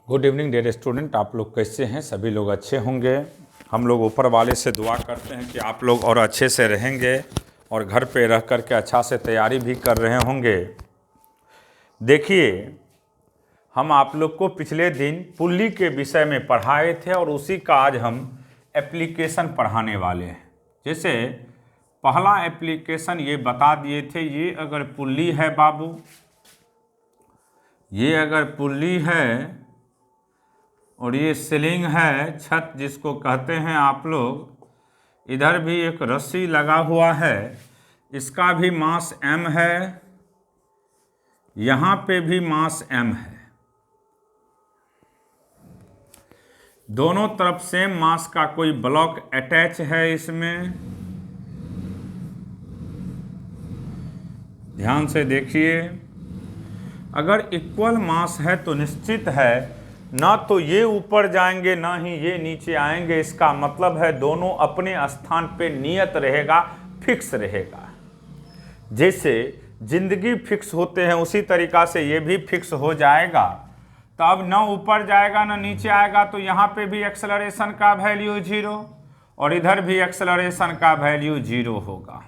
Good evening dear student, आप लोग कैसे हैं? सभी लोग अच्छे होंगे। हम लोग ऊपर वाले से दुआ करते हैं कि आप लोग और अच्छे से रहेंगे और घर पे रह कर के अच्छा से तैयारी भी कर रहे होंगे। देखिए, हम आप लोग को पिछले दिन पुल्ली के विषय में पढ़ाए थे और उसी का आज हम एप्लीकेशन पढ़ाने वाले हैं। जैसे पहला एप्लीकेशन ये बता दिए थे, ये अगर पुल्ली है बाबू, ये अगर पुल्ली है और ये सीलिंग है, छत जिसको कहते हैं आप लोग, इधर भी एक रस्सी लगा हुआ है, इसका भी मास m है, यहाँ पे भी मास m है, दोनों तरफ सेम मास का कोई ब्लॉक अटैच है इसमें। ध्यान से देखिए, अगर इक्वल मास है तो निश्चित है ना तो ये ऊपर जाएंगे ना ही ये नीचे आएंगे। इसका मतलब है दोनों अपने स्थान पे नियत रहेगा, फिक्स रहेगा। जैसे जिंदगी फिक्स होते हैं उसी तरीका से ये भी फिक्स हो जाएगा। तो अब ना ऊपर जाएगा ना नीचे आएगा, तो यहाँ पे भी एक्सेलरेशन का वैल्यू 0 और इधर भी एक्सेलरेशन का वैल्यू 0 होगा।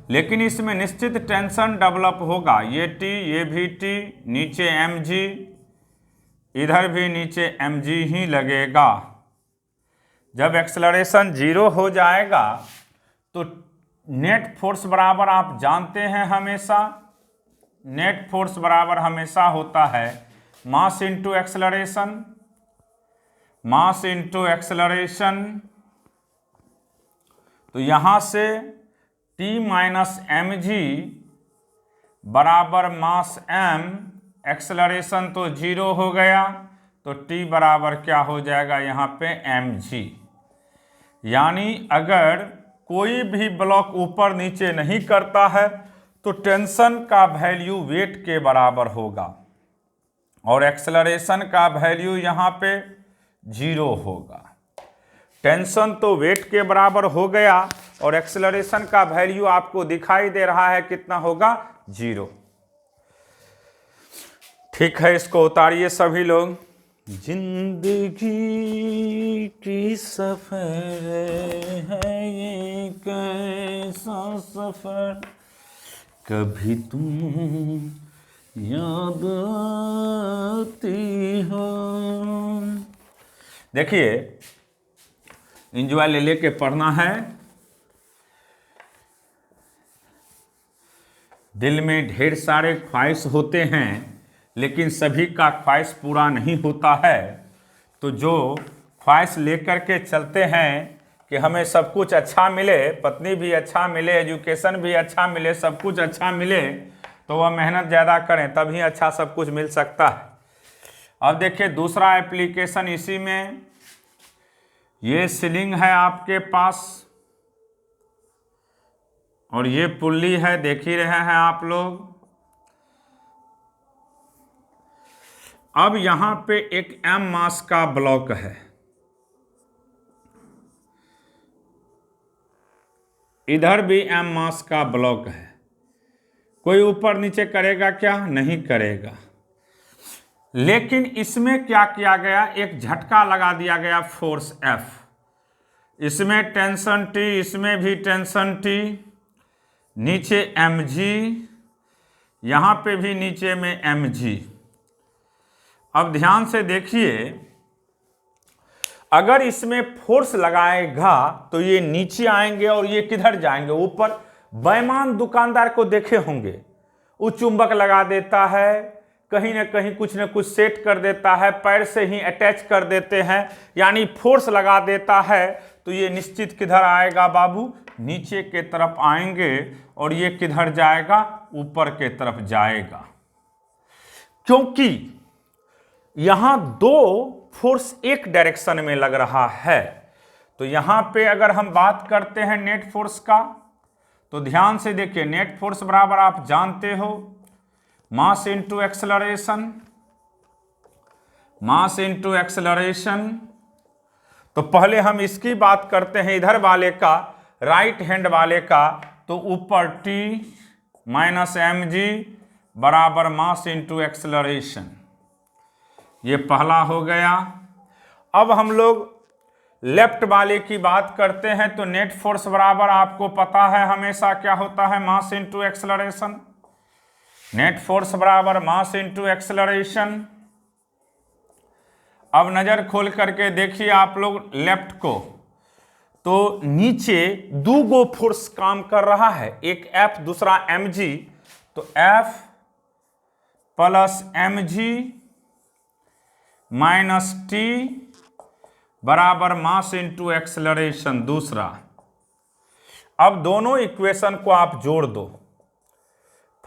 लेकिन इसमें निश्चित टेंशन डेवलप होगा। ये T, ये भी T, नीचे mg, इधर भी नीचे mg ही लगेगा। जब एक्सेलरेशन 0 हो जाएगा तो नेट फोर्स बराबर आप जानते हैं, हमेशा नेट फोर्स बराबर हमेशा होता है मास into acceleration, mass into acceleration. तो यहाँ से T माइनस mg बराबर मास m, एक्सेलरेशन तो 0 हो गया, तो T बराबर क्या हो जाएगा यहाँ पे mg। यानी अगर कोई भी ब्लॉक ऊपर नीचे नहीं करता है तो टेंशन का वैल्यू वेट के बराबर होगा और एक्सेलरेशन का वैल्यू यहाँ पे 0 होगा। टेंशन तो वेट के बराबर हो गया और एक्सेलरेशन का वैल्यू आपको दिखाई दे रहा है, कितना होगा? 0। ठीक है, इसको उतारिए सभी लोग। जिंदगी की सफर है ये कैसा सफर, कभी तुम याद आती हो। देखिए, एंजॉय ले लेके पढ़ना है। दिल में ढेर सारे ख्वाहिश होते हैं, लेकिन सभी का ख्वाहिश पूरा नहीं होता है। तो जो ख्वाहिश लेकर के चलते हैं कि हमें सब कुछ अच्छा मिले, पत्नी भी अच्छा मिले, एजुकेशन भी अच्छा मिले, सब कुछ अच्छा मिले, तो वह मेहनत ज़्यादा करें तभी अच्छा सब कुछ मिल सकता है। अब देखिए दूसरा एप्लीकेशन इसी में, ये सीलिंग है आपके पास और ये पुल्ली है, देख ही रहे हैं आप लोग। अब यहां पे एक m मास का ब्लॉक है, इधर भी m मास का ब्लॉक है। कोई ऊपर नीचे करेगा क्या? नहीं करेगा। लेकिन इसमें क्या किया गया, एक झटका लगा दिया गया, फोर्स F। इसमें टेंशन T, इसमें भी टेंशन T, नीचे mg, यहां पे भी नीचे में mg। अब ध्यान से देखिए, अगर इसमें फोर्स लगाएगा तो ये नीचे आएंगे और ये किधर जाएंगे? ऊपर। बेईमान दुकानदार को देखे होंगे, वो चुंबक लगा देता है, कहीं ना कहीं कुछ ना कुछ सेट कर देता है, पैर से ही अटैच कर देते हैं, यानी फोर्स लगा देता है। तो ये निश्चित किधर आएगा बाबू? नीचे के तरफ आएंगे और ये किधर जाएगा? ऊपर के तरफ जाएगा। क्योंकि यहां दो फोर्स एक डायरेक्शन में लग रहा है। तो यहां पे अगर हम बात करते हैं नेट फोर्स का, तो ध्यान से देखिए, नेट फोर्स बराबर आप जानते हो मास into acceleration, mass into acceleration. तो पहले हम इसकी बात करते हैं, इधर वाले का, राइट हैंड वाले का। तो ऊपर T माइनस mg बराबर मास इंटू एक्सेलरेशन। ये पहला हो गया। अब हम लोग लेफ्ट वाले की बात करते हैं तो नेट फोर्स बराबर आपको पता है हमेशा क्या होता है, mass into acceleration. Net force बराबर मास इनटू एक्सेलरेशन। अब नजर खोल करके देखिए आप लोग लेफ्ट को, तो नीचे दो गो फोर्स काम कर रहा है, एक F दूसरा mg, तो F plus mg minus T बराबर मास इनटू एक्सेलरेशन दूसरा। अब दोनों इक्वेशन को आप जोड़ दो,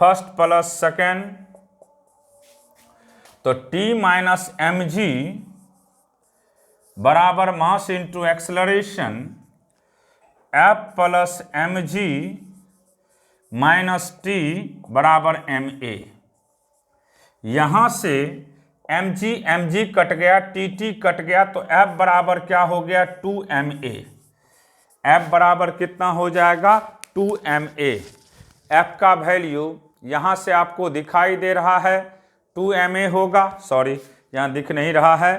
फर्स्ट प्लस सेकेंड, तो T माइनस mg बराबर mass into acceleration F plus mg minus T बराबर ma। यहां से mg कट गया, टी कट गया, तो F बराबर क्या हो गया 2ma। F बराबर कितना हो जाएगा 2ma। F का वैल्यू यहां से आपको दिखाई दे रहा है 2ma होगा, सॉरी यहां दिख नहीं रहा है।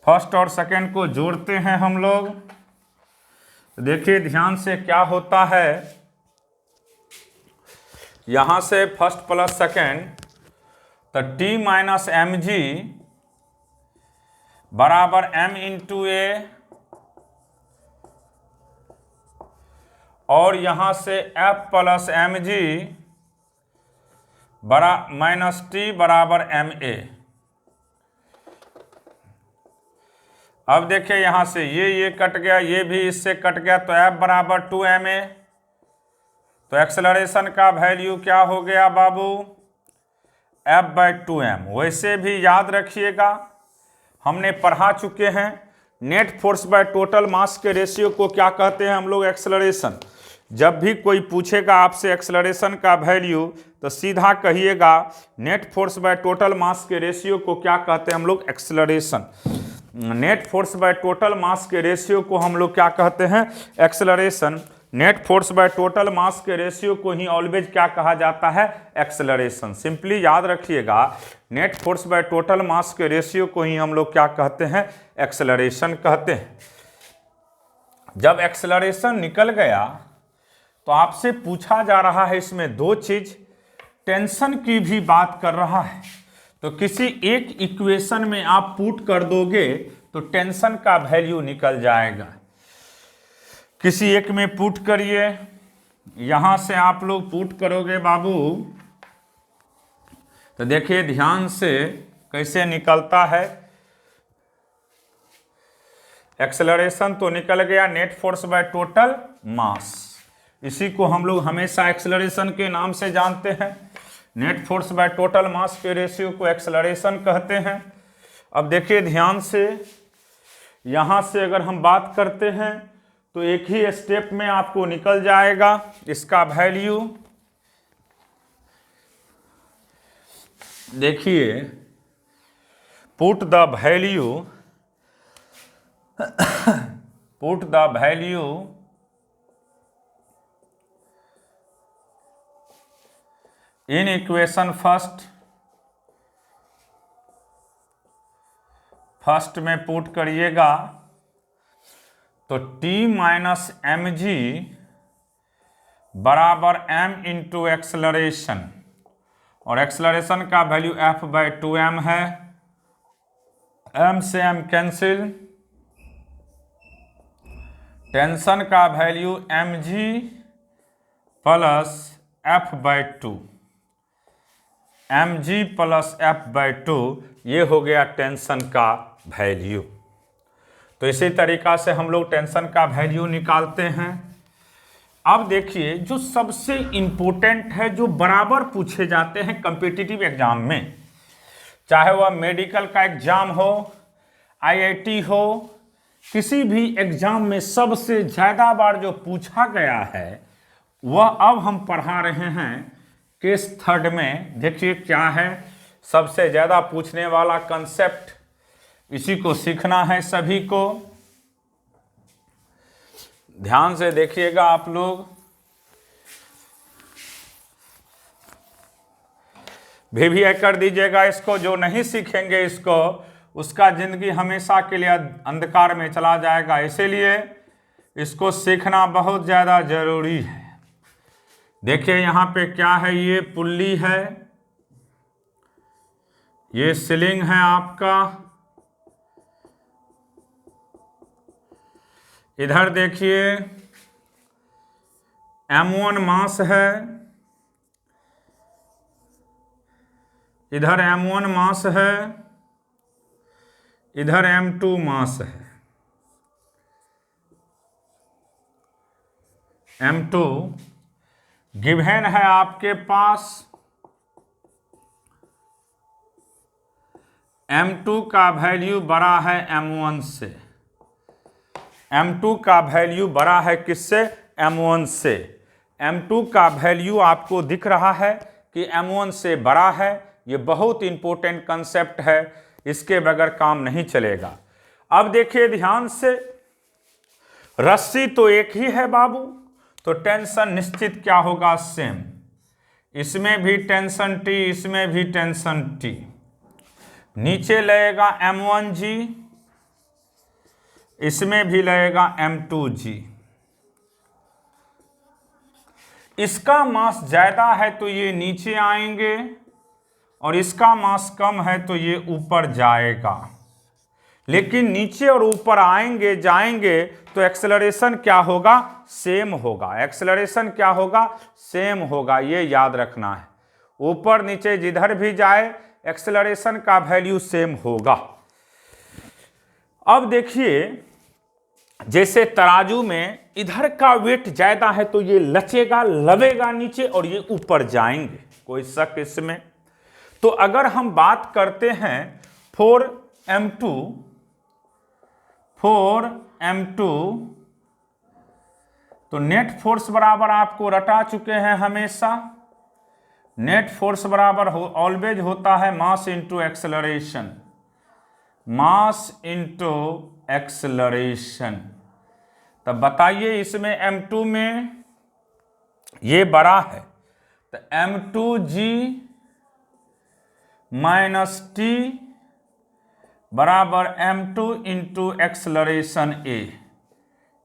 फर्स्ट और सेकेंड को जोड़ते हैं हम लोग, देखिए ध्यान से क्या होता है। यहां से फर्स्ट प्लस सेकेंड, तो T माइनस mg बराबर m इंटू ए, और यहां से F प्लस mg बरा माइनस टी बराबर ma। अब देखिए यहां से ये कट गया, ये भी इससे कट गया, तो F बराबर 2ma। तो एक्सेलरेशन का वैल्यू क्या हो गया बाबू F/2m। वैसे भी याद रखिएगा, हमने पढ़ा चुके हैं net force by total mass के रेशियो को क्या कहते हैं हम लोग, एक्सेलरेशन। जब भी कोई पूछेगा आपसे एक्सेलरेशन का वैल्यू, तो सीधा कहिएगा net force by total mass के रेशियो को क्या कहते हैं हम लोग, acceleration. Net force by total mass के रेशियो को हम लोग क्या कहते हैं, acceleration. Net force by total mass के रेशियो को ही ऑलवेज क्या कहा जाता है, एक्सेलरेशन। सिंपली याद रखिएगा, net force by total mass के रेशियो को ही हम लोग क्या कहते हैं, एक्सेलरेशन कहते हैं। जब एक्सेलरेशन निकल गया तो आपसे पूछा जा रहा है इसमें दो चीज, टेंशन की भी बात कर रहा है। तो किसी एक इक्वेशन में आप पुट कर दोगे तो टेंशन का वैल्यू निकल जाएगा। किसी एक में पुट करिए, यहां से आप लोग पुट करोगे बाबू, तो देखिए ध्यान से कैसे निकलता है। एक्सेलरेशन तो निकल गया नेट फोर्स बाय टोटल मास, इसी को हम लोग हमेशा एक्सेलरेशन के नाम से जानते हैं। Net force by total mass के रेशियो को एक्सेलरेशन कहते हैं। अब देखिए ध्यान से, यहां से अगर हम बात करते हैं तो एक ही स्टेप में आपको निकल जाएगा इसका वैल्यू। देखिए put the value in equation first में पुट करिएगा, तो T माइनस mg बराबर m इंटू एक्सेलरेशन, और एक्सेलरेशन का वैल्यू F/2m है। m से m कैंसिल, टेंशन का value mg plus F/2, mg plus F/2, ये हो गया टेंशन का वैल्यू। तो इसी तरीका से हम लोग टेंशन का वैल्यू निकालते हैं। अब देखिए जो सबसे इंपॉर्टेंट है, जो बराबर पूछे जाते हैं कॉम्पिटिटिव एग्जाम में, चाहे वह मेडिकल का एग्जाम हो, IIT हो, किसी भी एग्जाम में सबसे ज़्यादा बार जो पूछा गया है वह अब हम पढ़ा रहे हैं केस थर्ड में। देखिए क्या है सबसे ज़्यादा पूछने वाला कंसेप्ट, इसी को सीखना है सभी को। ध्यान से देखिएगा आप लोग। भी कर दीजिएगा इसको। जो नहीं सीखेंगे इसको, उसका जिंदगी हमेशा के लिए अंधकार में चला जाएगा। इसीलिए इसको सीखना बहुत ज़्यादा जरूरी है। देखिए यहाँ पे क्या है, ये पुल्ली है, ये सीलिंग है आपका। इधर देखिए M1 मास है, इधर M1 मास है, इधर M2 मास है। M2 गिवन है आपके पास, M2 का वैल्यू बड़ा है M1 से। M2 का वैल्यू बड़ा है किससे? M1 से। M2 का वैल्यू आपको दिख रहा है कि M1 से बड़ा है। ये बहुत इंपॉर्टेंट कंसेप्ट है, इसके बगैर काम नहीं चलेगा। अब देखिए ध्यान से, रस्सी तो एक ही है बाबू, तो टेंशन निश्चित क्या होगा? सेम। इसमें भी टेंशन T, इसमें भी टेंशन T। नीचे लगेगा M1G, इसमें भी लगेगा M2G। इसका मास ज्यादा है तो ये नीचे आएंगे, और इसका मास कम है तो ये ऊपर जाएगा। लेकिन नीचे और ऊपर आएंगे जाएंगे तो एक्सेलरेशन क्या होगा? सेम होगा। एक्सेलरेशन क्या होगा? सेम होगा। ये याद रखना है। ऊपर नीचे जिधर भी जाए एक्सेलरेशन का वैल्यू सेम होगा। अब देखिए, जैसे तराजू में इधर का वेट ज्यादा है तो ये लचेगा, लवेगा नीचे, और ये ऊपर जाएंगे। कोई शक इसमें? तो अगर हम बात करते हैं 4M2, तो नेट फोर्स बराबर आपको रटा चुके हैं हमेशा। नेट फोर्स बराबर ऑलवेज होता है मास into acceleration. Mass into acceleration. तब बताइए इसमें M2 में ये बड़ा है तो M2G माइनस T बराबर M2 इंटू एक्सेलरेशन A।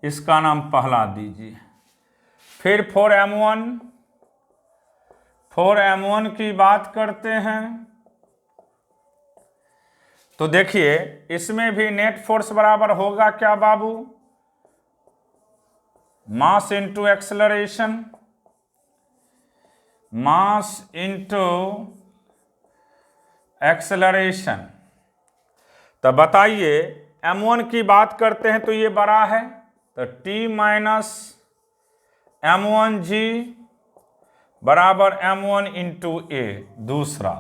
इसका नाम पहला दीजिए। फिर 4M1 की बात करते हैं तो देखिए इसमें भी नेट फोर्स बराबर होगा क्या बाबू? Mass into acceleration. Mass into acceleration. तो बताइए M1 की बात करते हैं तो ये बड़ा है तो T माइनस M1G बराबर M1 इंटू A। दूसरा,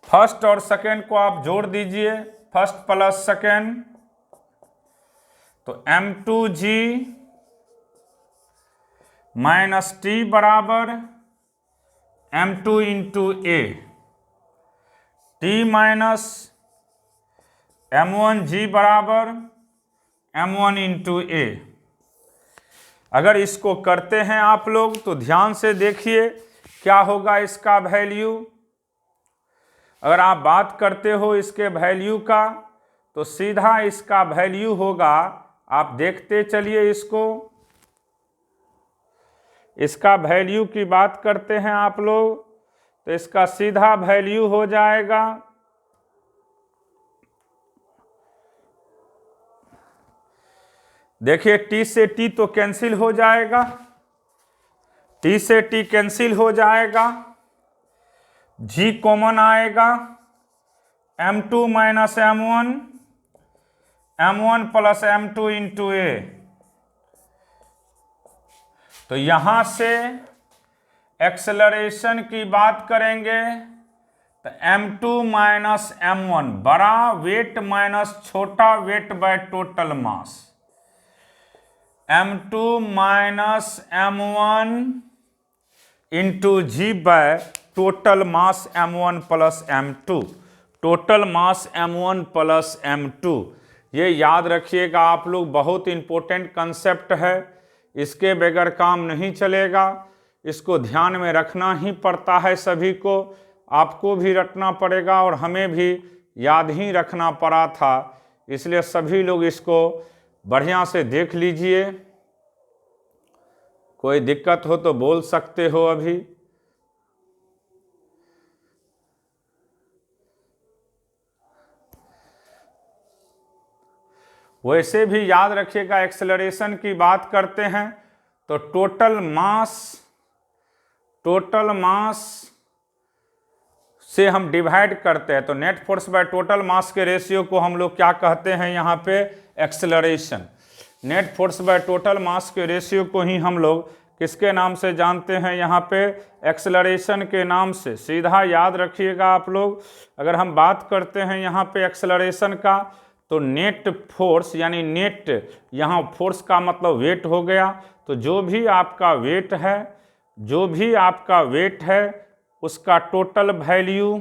फर्स्ट और सेकेंड को आप जोड़ दीजिए, फर्स्ट प्लस सेकेंड, तो M2G माइनस T बराबर M2 into A। T minus M1G बराबर M1 इंटू A। अगर इसको करते हैं आप लोग तो ध्यान से देखिए क्या होगा इसका वैल्यू। अगर आप बात करते हो इसके वैल्यू का तो सीधा इसका वैल्यू होगा, आप देखते चलिए इसको। इसका वैल्यू की बात करते हैं आप लोग तो इसका सीधा वैल्यू हो जाएगा देखिए T से T तो कैंसिल हो जाएगा, T से T कैंसिल हो जाएगा, G कॉमन आएगा, M2 minus M1, M1 plus M2 into A। तो यहां से एक्सेलरेशन की बात करेंगे तो M2 माइनस M1 बड़ा वेट माइनस छोटा weight by total mass. M2 minus M1 into G bye total mass M1 plus M2। Total mass M1 plus M2, ये याद रखिएगा आप लोग, बहुत इंपॉर्टेंट कंसेप्ट है, इसके बगैर काम नहीं चलेगा। इसको ध्यान में रखना ही पड़ता है सभी को, आपको भी रटना पड़ेगा और हमें भी याद ही रखना पड़ा था, इसलिए सभी लोग इसको बढ़िया से देख लीजिए। कोई दिक्कत हो तो बोल सकते हो अभी। वैसे भी याद रखिएगा, एक्सेलरेशन की बात करते हैं तो टोटल मास से हम डिवाइड करते हैं, तो net force by total mass के रेशियो को हम लोग क्या कहते हैं यहाँ पे, acceleration. Net force by total mass के रेशियो को ही हम लोग किसके नाम से जानते हैं, यहाँ पे एक्सेलरेशन के नाम से। सीधा याद रखिएगा आप लोग। अगर हम बात करते हैं यहाँ पे एक्सेलरेशन का, तो नेट फोर्स यानी नेट, यहाँ फोर्स का मतलब वेट हो गया, तो जो भी आपका वेट है उसका टोटल वैल्यू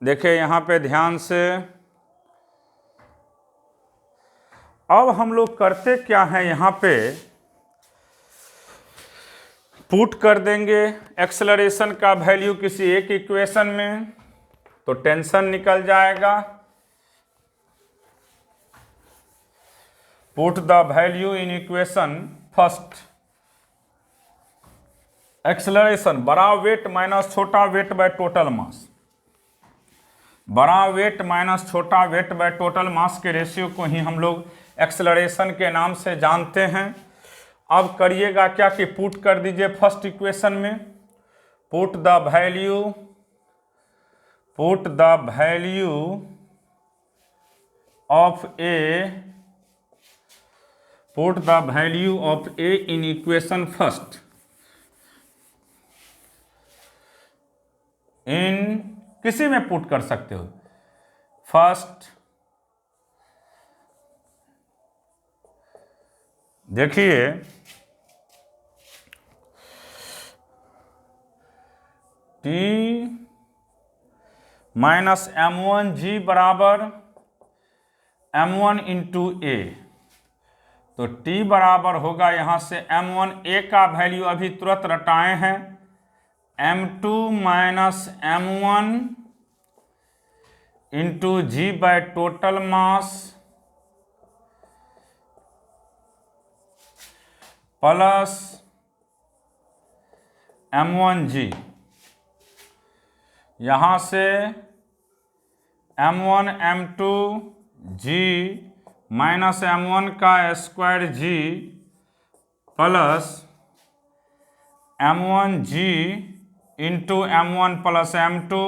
देखिए यहाँ पे ध्यान से। अब हम लोग करते क्या है, यहाँ पे पुट कर देंगे एक्सेलरेशन का वैल्यू किसी एक इक्वेशन में, तो टेंशन निकल जाएगा। Put the value in equation first. Acceleration बड़ा वेट माइनस छोटा वेट बाय टोटल मास, बड़ा वेट माइनस छोटा वेट बाय टोटल मास के रेशियो को ही हम लोग एक्सेलरेशन के नाम से जानते हैं। अब करिएगा क्या कि पुट कर दीजिए फर्स्ट इक्वेशन में, put the value of A in equation first. इन किसी में पुट कर सकते हो, फर्स्ट। देखिए T माइनस M1G बराबर M1 इंटू ए, तो T बराबर होगा यहाँ से M1A का वैल्यू अभी तुरंत रटाए हैं, M2 minus M1 into G bye total mass plus M1G। यहाँ से M1 M2 G minus M1 का square G plus M1G into M1 plus M2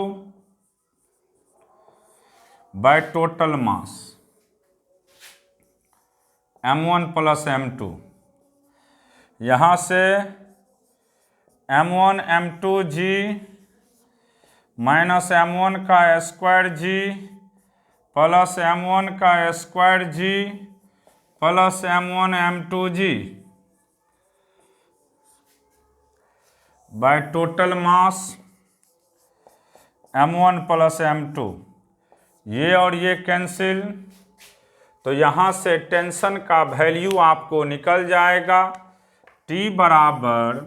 bye total मास M1 प्लस M2। यहाँ से M1 M2G माइनस M1 का square G plus M1 का square G plus M1 M2G bye total मास M1 plus M2। ये और ये cancel, तो यहाँ से टेंशन का वैल्यू आपको निकल जाएगा, T बराबर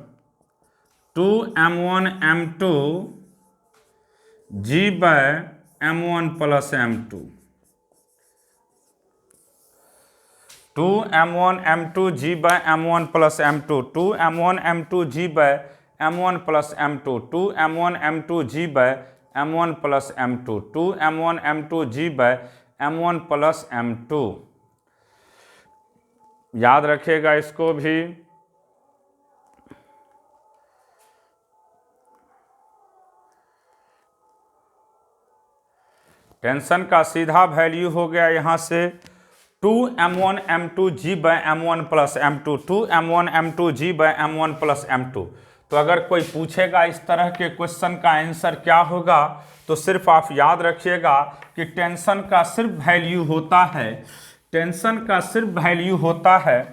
2M1 M2 G by M1 plus M2। 2M1 M2 G by M1 plus M2, 2M1 M2 G by M1 plus M2, 2M1 M2 G by M1 plus M2, 2M1 M2 G by M1 plus M2। याद रखिएगा इसको भी। Tension का सीधा value हो गया यहाँ से 2M1 M2 G by M1 plus M2, 2M1 M2 G by M1 plus M2। तो अगर कोई पूछेगा इस तरह के क्वेश्चन का आंसर क्या होगा, तो सिर्फ आप याद रखिएगा कि टेंशन का सिर्फ वैल्यू होता है, टेंशन का सिर्फ वैल्यू होता है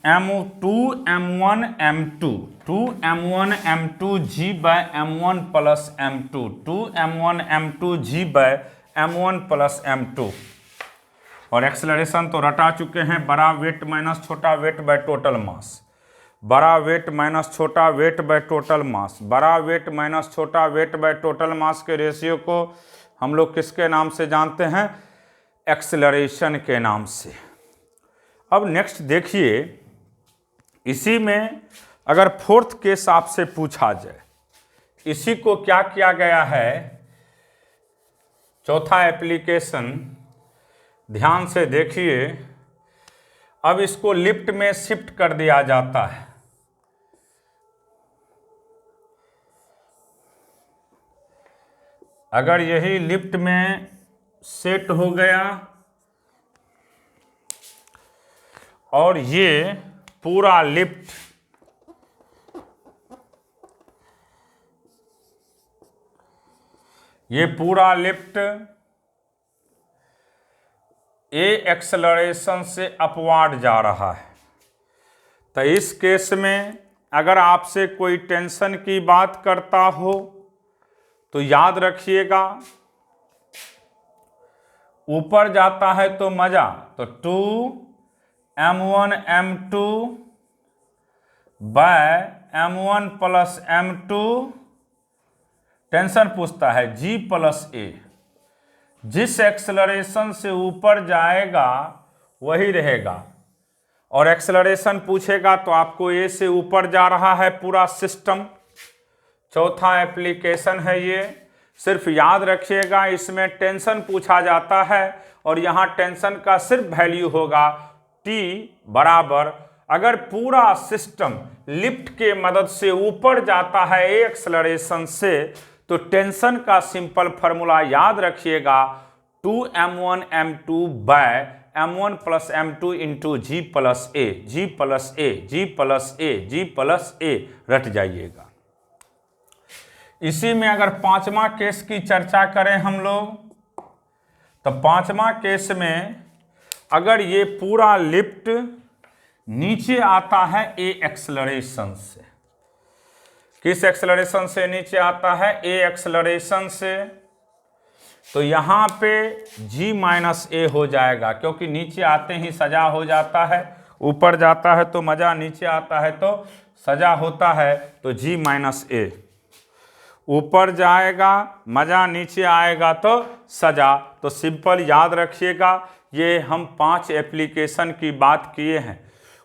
2m1 m2 2m1 m2 g by m1 plus m2 2m1 m2 g by m1 plus m2। और एक्सेलरेशन तो रटा चुके हैं, बड़ा वेट माइनस छोटा वेट बाय टोटल मास, बड़ा वेट माइनस छोटा वेट बाय टोटल मास, बड़ा वेट माइनस छोटा वेट बाय टोटल मास के रेशियो को हम लोग किसके नाम से जानते हैं? एक्सेलरेशन के नाम से। अब नेक्स्ट देखिए, इसी में अगर फोर्थ केस आपसे पूछा जाए, इसी को क्या किया गया है, चौथा एप्लीकेशन ध्यान से देखिए। अब इसको लिफ्ट में शिफ्ट कर दिया जाता है। अगर यही लिफ्ट में सेट हो गया और ये पूरा लिफ्ट ए एक्सेलरेशन से अपवार्ड जा रहा है, तो इस केस में अगर आपसे कोई टेंशन की बात करता हो तो याद रखिएगा, ऊपर जाता है तो मजा, तो 2m1 m2 by m1 plus m2, tension पूछता है g प्लस a, जिस एक्सेलरेशन से ऊपर जाएगा वही रहेगा। और एक्सेलरेशन पूछेगा तो आपको a से ऊपर जा रहा है पूरा सिस्टम। चौथा एप्लीकेशन है ये, सिर्फ याद रखिएगा इसमें टेंशन पूछा जाता है और यहाँ टेंशन का सिर्फ वैल्यू होगा T बराबर, अगर पूरा सिस्टम लिफ्ट के मदद से ऊपर जाता है ए एक्सेलरेशन से, तो टेंशन का सिंपल फार्मूला याद रखिएगा, 2m1 m2 by m1 plus m2 into G plus A, G plus A, G plus A, G plus A, रट जाइएगा। इसी में अगर पांचवा केस की चर्चा करें हम लोग, तो पांचवा केस में अगर ये पूरा लिफ्ट नीचे आता है ए एक्सेलरेशन से, किस एक्सेलरेशन से नीचे आता है? ए एक्सेलरेशन से, तो यहाँ पे g माइनस ए हो जाएगा, क्योंकि नीचे आते ही सजा हो जाता है, ऊपर जाता है तो मजा, नीचे आता है तो सजा होता है, तो g माइनस ए, ऊपर जाएगा मजा, नीचे आएगा तो सजा। तो सिंपल याद रखिएगा, ये हम 5 एप्लीकेशन की बात किए हैं।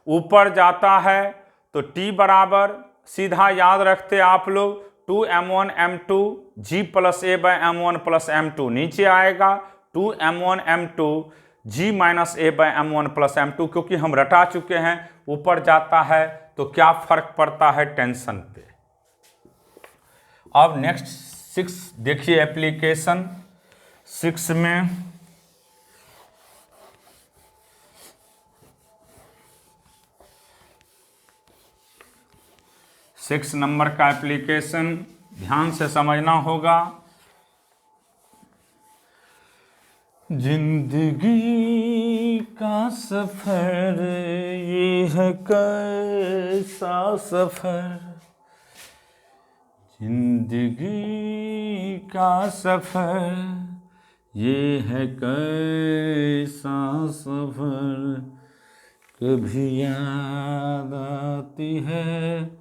ऊपर जाता है तो t बराबर सीधा याद रखते आप लोग 2m1 m2 g प्लस ए बाय m1 प्लस m2, नीचे आएगा 2m1 m2 g माइनस ए बाय m1 प्लस m2, क्योंकि हम रटा चुके हैं ऊपर जाता है तो क्या फर्क पड़ता है टेंशन पे। अब नेक्स्ट 6 देखिए, एप्लीकेशन 6 में सिक्स नंबर का एप्लीकेशन ध्यान से समझना होगा। जिंदगी का सफर ये है कैसा सफर, जिंदगी का सफर ये है कैसा सफर, कभी याद आती है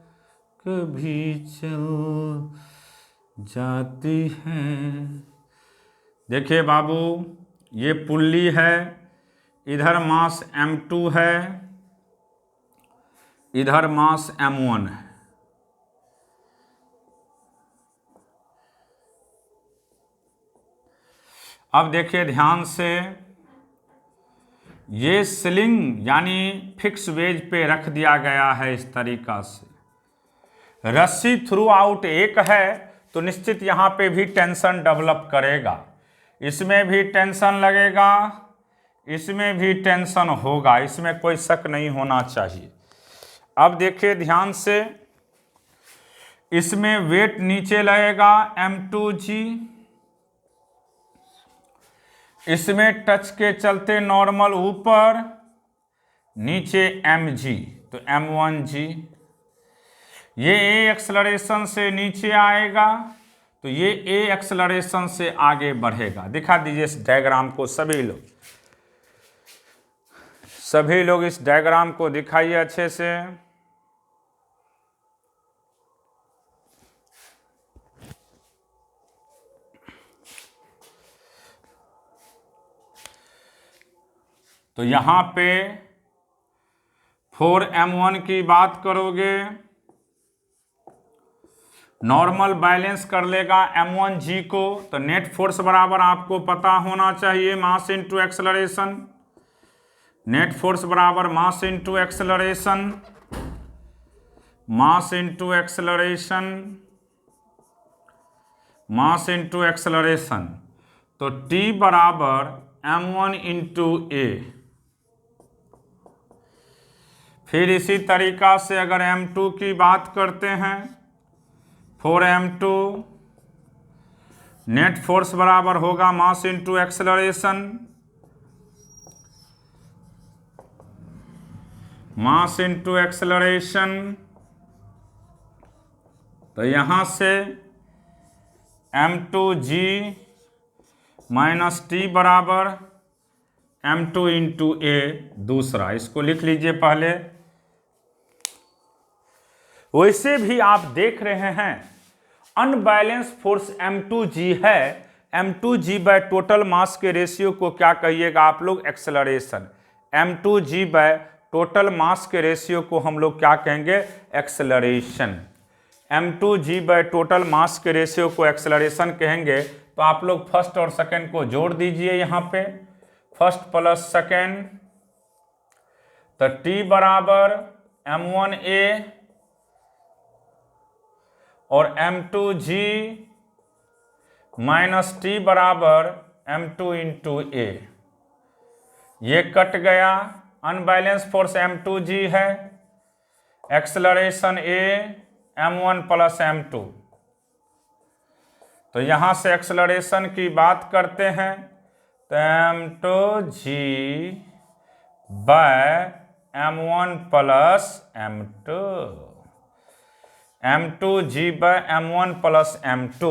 कभी चल जाती है। देखिए बाबू, ये पुल्ली है, इधर मास m2 है, इधर मास m1 है। अब देखिए ध्यान से, ये स्लिंग यानी फिक्स वेज पे रख दिया गया है इस तरीका से। रस्सी थ्रू आउट एक है तो निश्चित यहाँ पे भी टेंशन डेवलप करेगा, इसमें भी टेंशन लगेगा, इसमें भी टेंशन होगा, इसमें कोई शक नहीं होना चाहिए। अब देखिए ध्यान से, इसमें वेट नीचे लगेगा m2g, इसमें टच के चलते नॉर्मल ऊपर, नीचे mg, तो m1g, ये a एक्सलरेशन से नीचे आएगा तो ये a एक्सलरेशन से आगे बढ़ेगा। दिखा दीजिए इस डायग्राम को सभी लोग इस डायग्राम को दिखाइए अच्छे से। तो यहाँ पे 4m1 की बात करोगे, नॉर्मल बैलेंस कर लेगा m1g को, तो नेट फोर्स बराबर आपको पता होना चाहिए mass into acceleration. Net force बराबर mass into acceleration, mass into acceleration, mass into acceleration. तो T बराबर m1 इंटू ए। फिर इसी तरीका से अगर m2 की बात करते हैं, 4m2, नेट फोर्स बराबर होगा मास into acceleration, mass into acceleration. तो यहां से m2g माइनस टी बराबर m2 इंटू ए दूसरा, इसको लिख लीजिए पहले। वैसे भी आप देख रहे हैं अनबैलेंस फोर्स m2g है, m2g बाय टोटल मास के रेशियो को क्या कहिएगा आप लोग? Acceleration. m2g bye total mass के रेशियो को हम लोग क्या कहेंगे? Acceleration. m2g bye total mass के रेशियो को एक्सेलरेशन कहेंगे। तो आप लोग फर्स्ट और सेकंड को जोड़ दीजिए यहाँ पे, फर्स्ट प्लस सेकंड। तो t बराबर m1a और m2g माइनस टी बराबर m2 इंटू ए। ये कट गया, अनबैलेंस फोर्स m2g है, acceleration a m1 plus m2। तो यहां से एक्सेलरेशन की बात करते हैं तो m2g by m1 plus m2, m2g by m1 plus m2,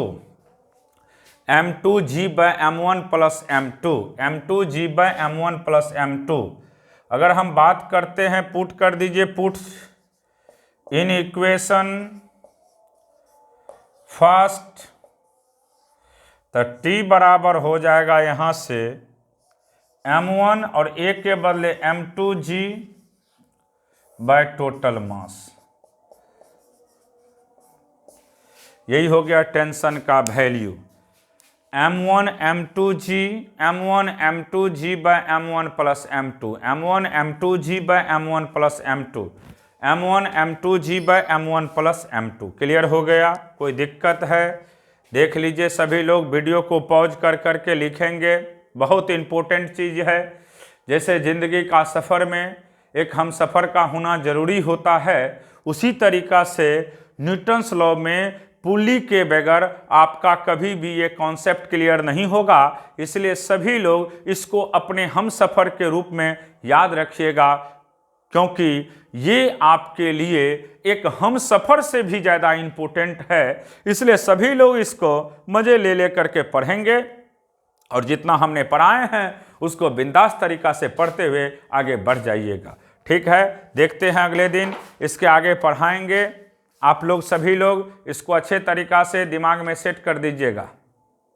m2g by m1 plus m2, m2g by m1 plus m2। अगर हम बात करते हैं, पुट कर दीजिए, पुट इन इक्वेशन फर्स्ट। तो t बराबर हो जाएगा यहाँ से m1 और a के बदले m2g बाय टोटल मास। यही हो गया टेंशन का value. m1 m2g by m1 plus m2, m1 m2g by m1 plus m2, m1 m2g by m1 plus m2। Clear हो गया? कोई दिक्कत है? देख लीजिए सभी लोग, वीडियो को पॉज कर करके लिखेंगे, बहुत इम्पोर्टेंट चीज़ है। जैसे ज़िंदगी का सफ़र में एक हम सफ़र का होना ज़रूरी होता है, उसी तरीक़ा से न्यूटन्स लॉ में पुली के बगैर आपका कभी भी ये कॉन्सेप्ट क्लियर नहीं होगा। इसलिए सभी लोग इसको अपने हम सफ़र के रूप में याद रखिएगा, क्योंकि ये आपके लिए एक हम सफ़र से भी ज़्यादा इम्पोर्टेंट है। इसलिए सभी लोग इसको मज़े ले ले करके पढ़ेंगे और जितना हमने पढ़ाए हैं उसको बिंदास तरीक़ा से पढ़ते हुए आगे बढ़ जाइएगा। ठीक है, देखते हैं अगले दिन इसके आगे पढ़ाएंगे। आप लोग सभी लोग इसको अच्छे तरीक़ा से दिमाग में सेट कर दीजिएगा।